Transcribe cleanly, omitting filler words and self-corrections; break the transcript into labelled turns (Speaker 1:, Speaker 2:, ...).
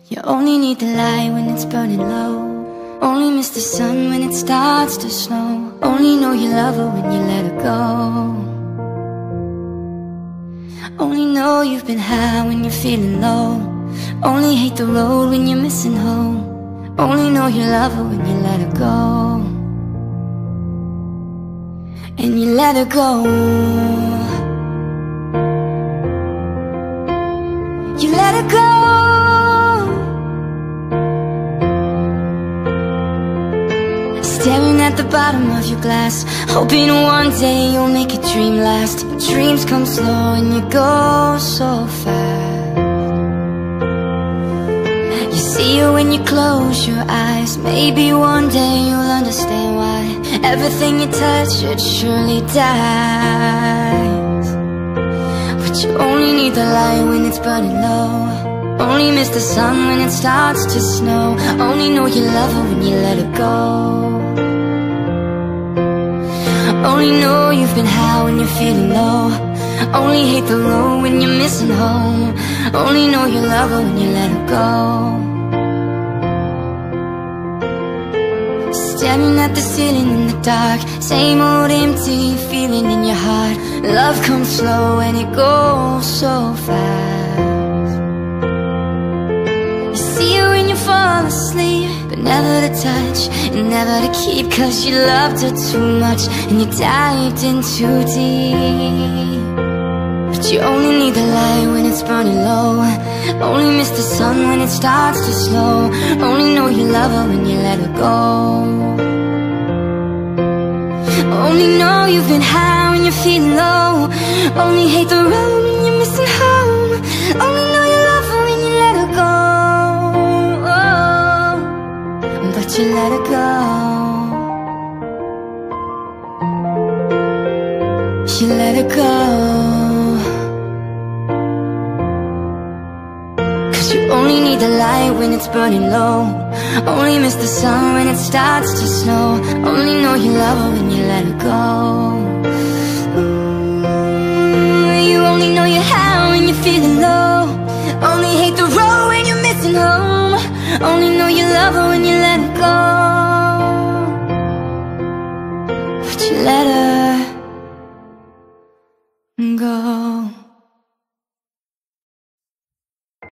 Speaker 1: You only need the light when it's burning low. Only miss the sun when it starts to snow. Only know you love her when you let her go. Only know you've been high when you're feeling low. Only hate the road when you're missing home. Only know you love her when you let her go. And you let her go. You let her go. Staring at the bottom of your glass, hoping one day you'll make a dream last. But dreams come slow and you go so fast. You see her when you close your eyes. Maybe one day you'll understand why everything you touch should surely dies. But you only need the light when it's burning low. Only miss the sun when it starts to snow. Only know you love her when you let her go. Only know you've been high when you're feeling low. Only hate the road when you're missing home. Only know you love her when you let her go. Staring at the ceiling in the dark, same old empty feeling in your heart. Love comes slow and it goes so fast. You see her when you fall asleep, but never to touch and never to keep. Cause you loved her too much and you dived in too deep. But you only need the light when it's burning low. Only miss the sun when it starts to snow. Only know you love her when you let her go. Only know you've been high when you're feeling low. Only hate the road when you're missing home. Only know you love her when you let her go. Oh, but you let her go. You let her go. Cause you only need the light when it's burning low. Only miss the sun when it starts to snow. Only know you love her when you let her go. You only know you're high when you're feeling low. Only hate the road when you're missing home. Only know you love her when you let her go. But you let her